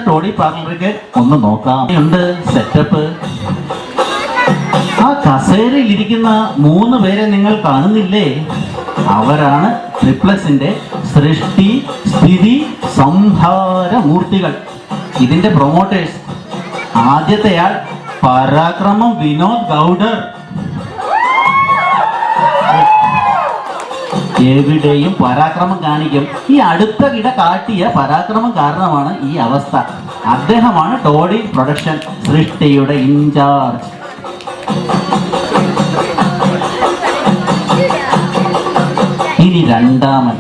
Toddy പാർലറിലേക്ക് ഒന്ന് നോക്കാം. ഉണ്ട് സെറ്റപ്പ്. ആ കസേരയിൽ ഇരിക്കുന്ന 3 പേരെ നിങ്ങൾ കാണുന്നില്ലേ? അവരാണ് ട്രിപ്ലക്സിന്റെ സൃഷ്ടി സ്ഥിതി സംഹാര മൂർത്തികൾ. ഇതിന്റെ പ്രൊമോട്ടേഴ്സ്. ആദ്യത്തെയാൾ പരാക്രമം വിനോദ് ഗൗഡർ. എവിടെയും പരാക്രമം കാണിക്കും. ഈ അടുത്തിടെ കാട്ടിയ പരാക്രമം കാരണമാണ് ഈ അവസ്ഥ. അദ്ദേഹമാണ് ടോഡി പ്രൊഡക്ഷൻ സൃഷ്ടിയുടെ ഇൻചാർജ്. ഇനി രണ്ടാമൻ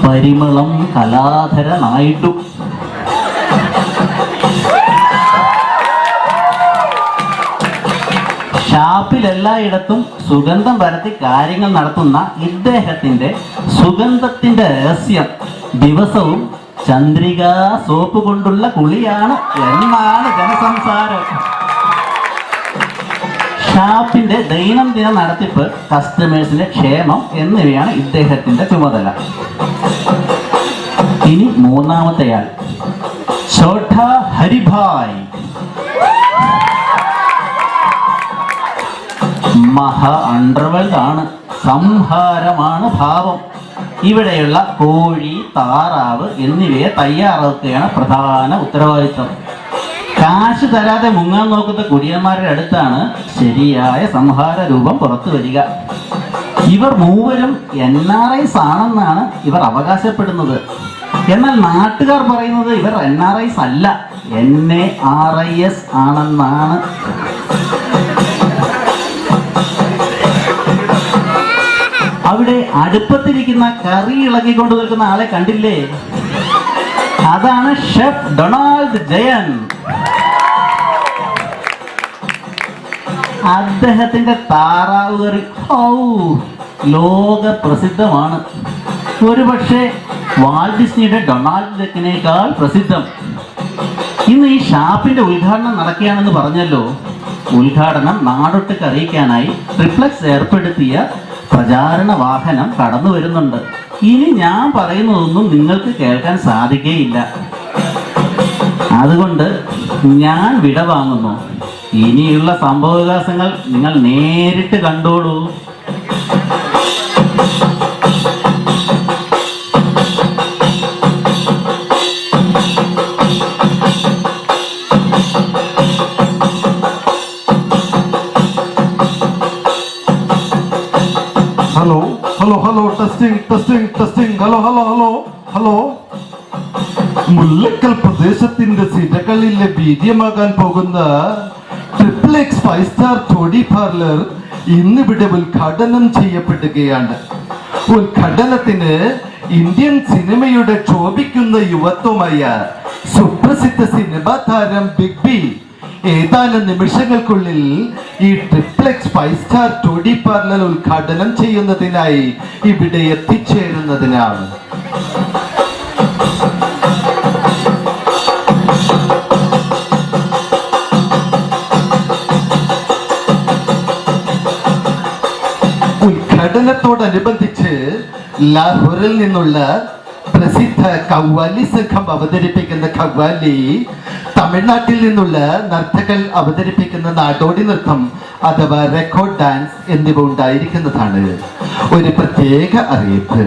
പരിമളം കലാധര നായിഡു. ഷാപ്പിൽ എല്ലായിടത്തും സുഗന്ധം പരത്തി കാര്യങ്ങൾ നടത്തുന്ന ഇദ്ദേഹത്തിന്റെ സുഗന്ധത്തിന്റെ രഹസ്യം ദിവസവും ചന്ദ്രിക സോപ്പ് കൊണ്ടുള്ള കുളിയാണ് എന്നാണ് ജനസംസാരം. ഷാപ്പിന്റെ ദൈനംദിന നടത്തിപ്പ്, കസ്റ്റമേഴ്സിന്റെ ക്ഷേമം എന്നിവയാണ് ഇദ്ദേഹത്തിന്റെ ചുമതല. ഇനി മൂന്നാമത്തെയാൾ ഛോട്ടാ ഹരിഭായ്. മഹാ അണ്ടർവേൾഡ് ആണ്. സംഹാരമാണ് ഭാവം. ഇവിടെയുള്ള കോഴി, താറാവ് എന്നിവയെ തയ്യാറാക്കുകയാണ് പ്രധാന ഉത്തരവാദിത്വം. കാശ് തരാതെ മുങ്ങാൻ നോക്കുന്ന കുടിയന്മാരുടെ അടുത്താണ് ശരിയായ സംഹാര രൂപം പുറത്തു വരിക. ഇവർ മൂവരും NRIs ആണെന്നാണ് ഇവർ അവകാശപ്പെടുന്നത്. എന്നാൽ നാട്ടുകാർ പറയുന്നത് ഇവർ NRIs അല്ല, NARIS ആണെന്നാണ്. അവിടെ അടുപ്പത്തിരിക്കുന്ന കറി ഇളകിക്കൊണ്ട് നിൽക്കുന്ന ആളെ കണ്ടില്ലേ? അതാണ് ഷെഫ് ഡൊണാൾഡ് ജയൻ. അദ്ദേഹത്തിന്റെ താറാവ് കറി ലോക പ്രസിദ്ധമാണ്. ഒരുപക്ഷെ വാൾട്ട് ഡിസ്നിയുടെ ഡൊണാൾഡ് ഡക്കിനേക്കാൾ പ്രസിദ്ധം. ഇന്ന് ഈ ഷാപ്പിന്റെ ഉദ്ഘാടനം നടക്കുകയാണെന്ന് പറഞ്ഞല്ലോ. ഉദ്ഘാടനം നാടൊട്ടുക്ക് അറിയിക്കാനായി ട്രിപ്ലക്സ് ഏർപ്പെടുത്തിയ പ്രചാരണ വാഹനം കടന്നു വരുന്നുണ്ട്. ഇനി ഞാൻ പറയുന്നതൊന്നും നിങ്ങൾക്ക് കേൾക്കാൻ സാധിക്കുകയില്ല. അതുകൊണ്ട് ഞാൻ വിട വാങ്ങുന്നു. ഇനിയുള്ള സംഭവവികാസങ്ങൾ നിങ്ങൾ നേരിട്ട് കണ്ടോളൂ. Hello testing. ഹലോ. മുല്ലക്കൽ പ്രദേശത്തിന്റെ സിരകളിലെ വീര്യമാകാൻ പോകുന്ന ട്രിപ്ലക്സ് 5 സ്റ്റാർ ടോഡി പാർലർ ഇന്നിവിടെ ഉദ്ഘാടനം ചെയ്യപ്പെടുകയാണ്. ഉദ്ഘാടനത്തിന് ഇന്ത്യൻ സിനിമയുടെ ക്ഷോഭിക്കുന്ന യുവത്വമായ സുപ്രസിദ്ധ സിനിമാ താരം ബിഗ് ബി ഏതാനും നിമിഷങ്ങൾക്കുള്ളിൽ ഈ ട്രിപ്ലക്സ് 5 സ്റ്റാർ ടോഡി പാർലർ ഉദ്ഘാടനം ചെയ്യുന്നതിനായി ഇവിടെ എത്തിച്ചേരുന്നതിനാണ്. ഉദ്ഘാടനത്തോടനുബന്ധിച്ച് ലാഹോറിൽ നിന്നുള്ള പ്രസിദ്ധ കവ്വാലി സംഘം അവതരിപ്പിക്കുന്ന കവ്വാലി, തമിഴ്നാട്ടിൽ നിന്നുള്ള നർത്തകർ അവതരിപ്പിക്കുന്ന നാടോടി നൃത്തം അഥവാ റെക്കോർഡ് ഡാൻസ് എന്നിവ ഉണ്ടായിരിക്കുന്നതാണ്. ഒരു പ്രത്യേക അറിയിപ്പ്: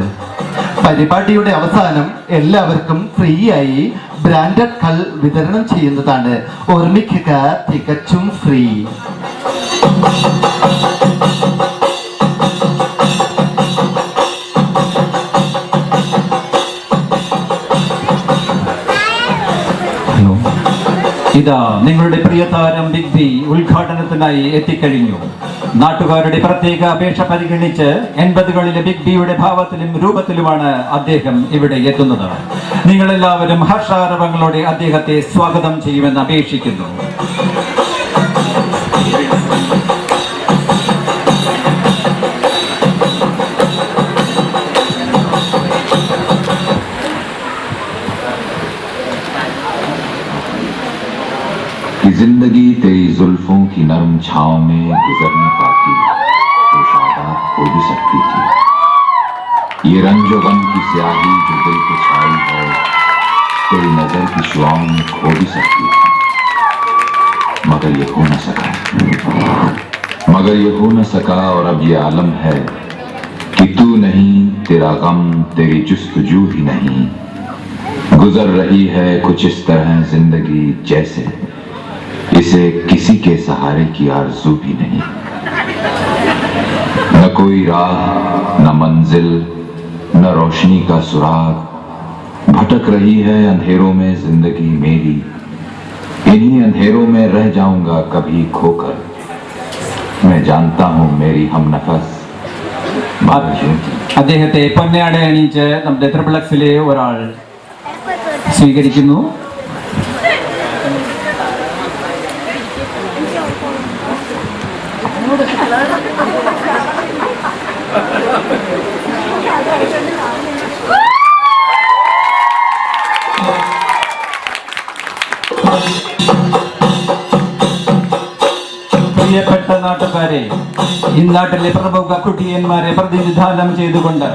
പരിപാടിയുടെ അവസാനം എല്ലാവർക്കും ഫ്രീ ആയി ബ്രാൻഡഡ് കൾ വിതരണം ചെയ്യുന്നതാണ്. ഓർമ്മിക്കുക, തികച്ചും ഫ്രീ. ഇതാ നിങ്ങളുടെ പ്രിയ താരം ബിഗ് ബി ഉദ്ഘാടനത്തിനായി എത്തിക്കഴിഞ്ഞു. നാട്ടുകാരുടെ പ്രത്യേക അപേക്ഷ പരിഗണിച്ച് 80കളിലെ ബിഗ് ബിയുടെ ഭാവത്തിലും രൂപത്തിലുമാണ് അദ്ദേഹം ഇവിടെ എത്തുന്നത്. നിങ്ങളെല്ലാവരും ഹർഷാരവങ്ങളോടെ അദ്ദേഹത്തെ സ്വാഗതം ചെയ്യുമെന്ന് അപേക്ഷിക്കുന്നു. जिंदगी तेरी जुल्फों की नरम छांव में गुजरने पाती तो शाबाश हो भी सकती थी। ये रंजो गम की स्याही जो दिल पे छाई है, तेरी नजर की शुआओं में खो भी सकती थी, मगर ये हो न सका। मगर ये हो न सका और अब ये आलम है कि तू नहीं, तेरा गम, तेरी जुस्तजू ही नहीं। गुजर रही है कुछ इस तरह जिंदगी जैसे इसे किसी के सहारे की आरज़ू भी नहीं। न कोई राह, न मंजिल, न रोशनी का सुराग, भटक रही है अंधेरों में जिंदगी मेरी। इन्हीं अंधेरों में रह जाऊंगा कभी खोकर। मैं जानता हूं मेरी हमनफस അദ്ദേഹത്തെ പൊന്നാട അണിയിച്ച് നമ്മുടെ ത്രിപ്ലക്സിലെ ഒരാൾ സ്വീകരിക്കുന്നു. പ്രിയപ്പെട്ട നാട്ടുകാരെ, ഈ നാട്ടിലെ പ്രമുഖ കുട്ടിയന്മാരെ പ്രതിനിധാനം ചെയ്തുകൊണ്ട്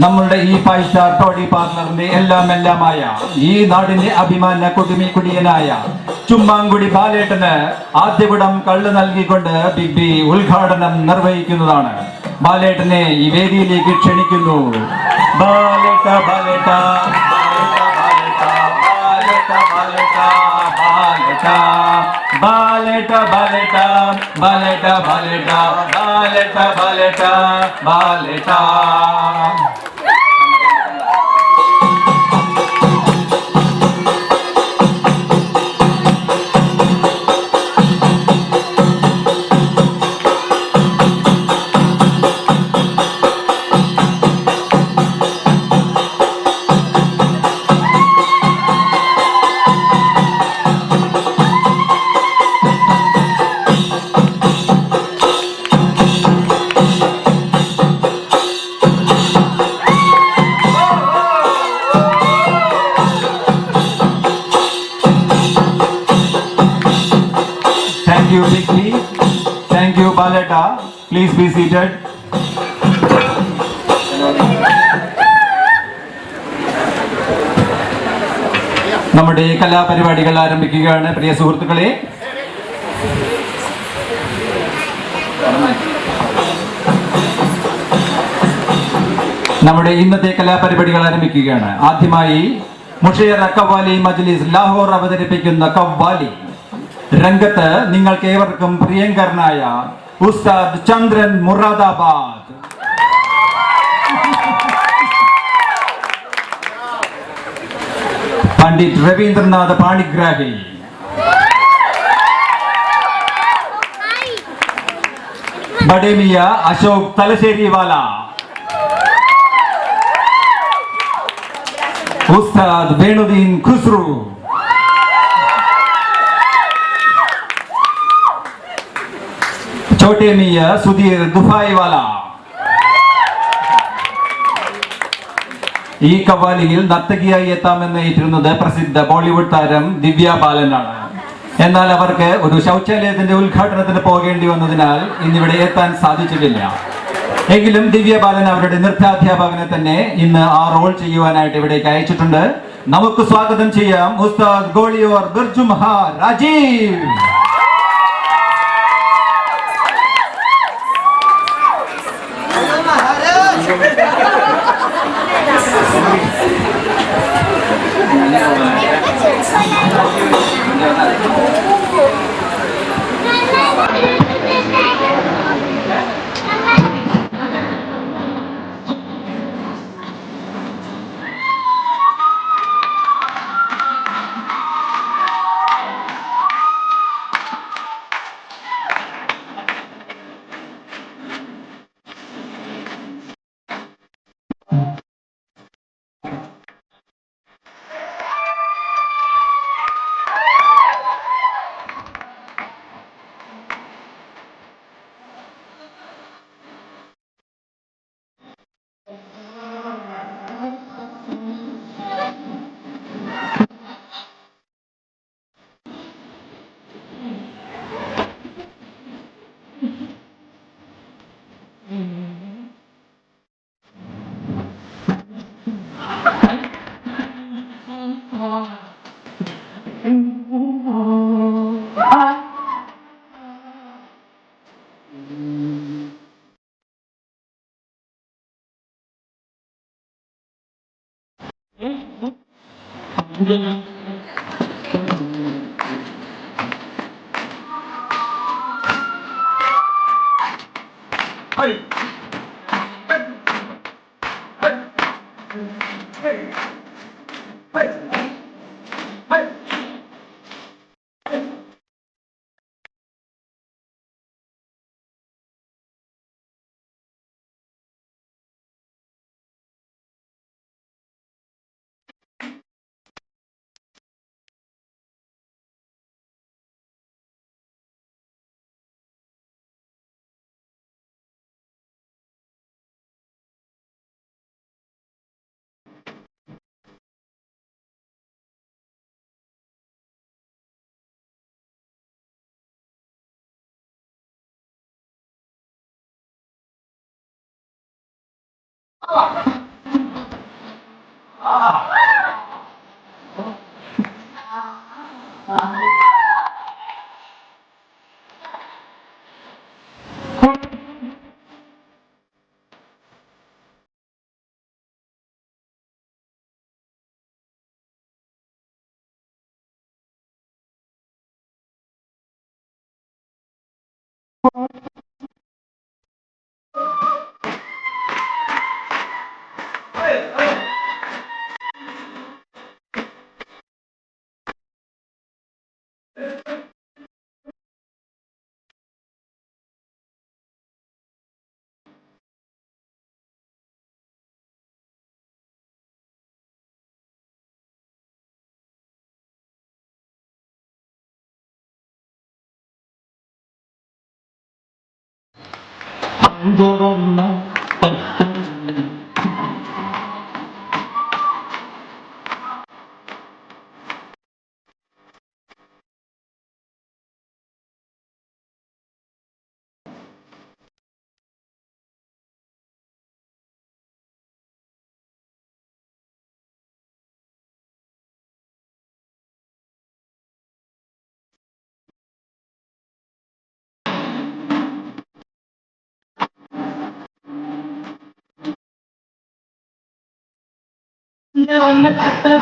നമ്മളുടെ ഈ 5 സ്റ്റാർ ടോഡി പാർലറിന്റെ എല്ലാമായ ഈ നാടിന്റെ അഭിമാന കുടിയനായ ചുമ്മാങ്കുടി ബാലേട്ടന് ആദ്യവിടം കള്ളു നൽകിക്കൊണ്ട് ബിഗ് ബി ഉദ്ഘാടനം നിർവഹിക്കുന്നതാണ്. ബാലേട്ടനെ ഈ വേദിയിലേക്ക് ക്ഷണിക്കുന്നു. ബാലേട്ട ബാലേട്ട baleta baleta baleta baleta baleta baleta baleta. Thank you, Big B. Thank you, Baleta. Please be seated. നമ്മുടെ കലാപരിപാടികൾ ആരംഭിക്കുകയാണ്. പ്രിയ സുഹൃത്തുക്കളെ, നമ്മുടെ ഇന്നത്തെ കലാപരിപാടികൾ ആരംഭിക്കുകയാണ്. ആദ്യമായി മുഷയ്യറ കവ്വാലി മജ്ലിസ് ലാഹോർ അവതരിപ്പിക്കുന്ന കവ്വാലി. രംഗത്ത് നിങ്ങൾക്ക് ഏവർക്കും പ്രിയങ്കരനായ ഉസ്താദ് ചന്ദ്രൻ മുറാദാബാദ്. പണ്ഡിറ്റ് രവീന്ദ്രനാഥ് പാണിഗ്രാഹി. ബഡേമിയ അശോക് തലശ്ശേരിവാല. ഉസ്താദ് വേണുദ്ദീൻ ഖുസ്രു. छोटे मिया सुधीर दुफाईवाला. ഈ കവാലിയിൽ നർത്തകിയായി എത്താമെന്ന് ഏറ്റിരുന്നത് പ്രസിദ്ധ ബോളിവുഡ് താരം ദിവ്യ ബാലനാണ്. എന്നാൽ അവർക്ക് ഒരു ശൗചാലയത്തിന്റെ ഉദ്ഘാടനത്തിന് പോകേണ്ടി വന്നതിനാൽ ഇന്നിവിടെ എത്താൻ സാധിച്ചിട്ടില്ല. എങ്കിലും ദിവ്യ ബാലൻ അവരുടെ നൃത്താധ്യാപകനെ തന്നെ ഇന്ന് ആ റോൾ ചെയ്യുവാനായിട്ട് ഇവിടേക്ക് അയച്ചിട്ടുണ്ട്. നമുക്ക് സ്വാഗതം ചെയ്യാം ഉസ്താദ് ഗോളിയോർ ബിർജുമഹ രാജീവ്.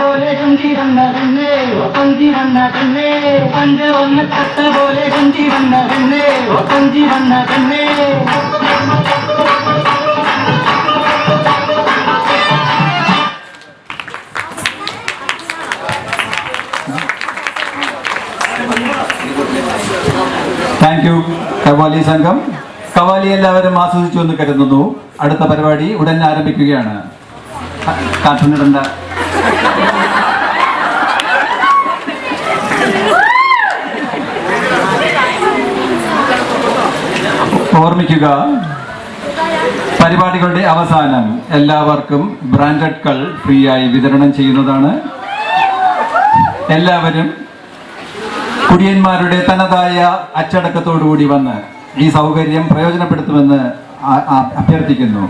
പോലെ ഗഞ്ചി വന്ന പെണ്ണേ കൊഞ്ചി വന്ന പെണ്ണേ പണ്ട് ഒന്ന് കട്ട പോലെ ഗഞ്ചി വന്ന പെണ്ണേ കൊഞ്ചി വന്ന പെണ്ണേ. താങ്ക് യു കവാലി സംഘം. കവാലി എല്ലാവരും ആസ്വദിച്ചു എന്ന് കരുതുന്നു. അടുത്ത പരിപാടി ഉടൻ ആരംഭിക്കുകയാണ്. കാട്ടുന്നിടണ്ട. ഓർമ്മിക്കുക, പരിപാടികളുടെ അവസാനം എല്ലാവർക്കും ബ്രാൻഡഡ് കൾ ഫ്രീ ആയി വിതരണം ചെയ്യുന്നതാണ്. എല്ലാവരും കുടിയന്മാരുടെ തനതായ അച്ചടക്കത്തോടുകൂടി വന്ന് ഈ സൗകര്യം പ്രയോജനപ്പെടുത്തുമെന്ന് അഭ്യർത്ഥിക്കുന്നു.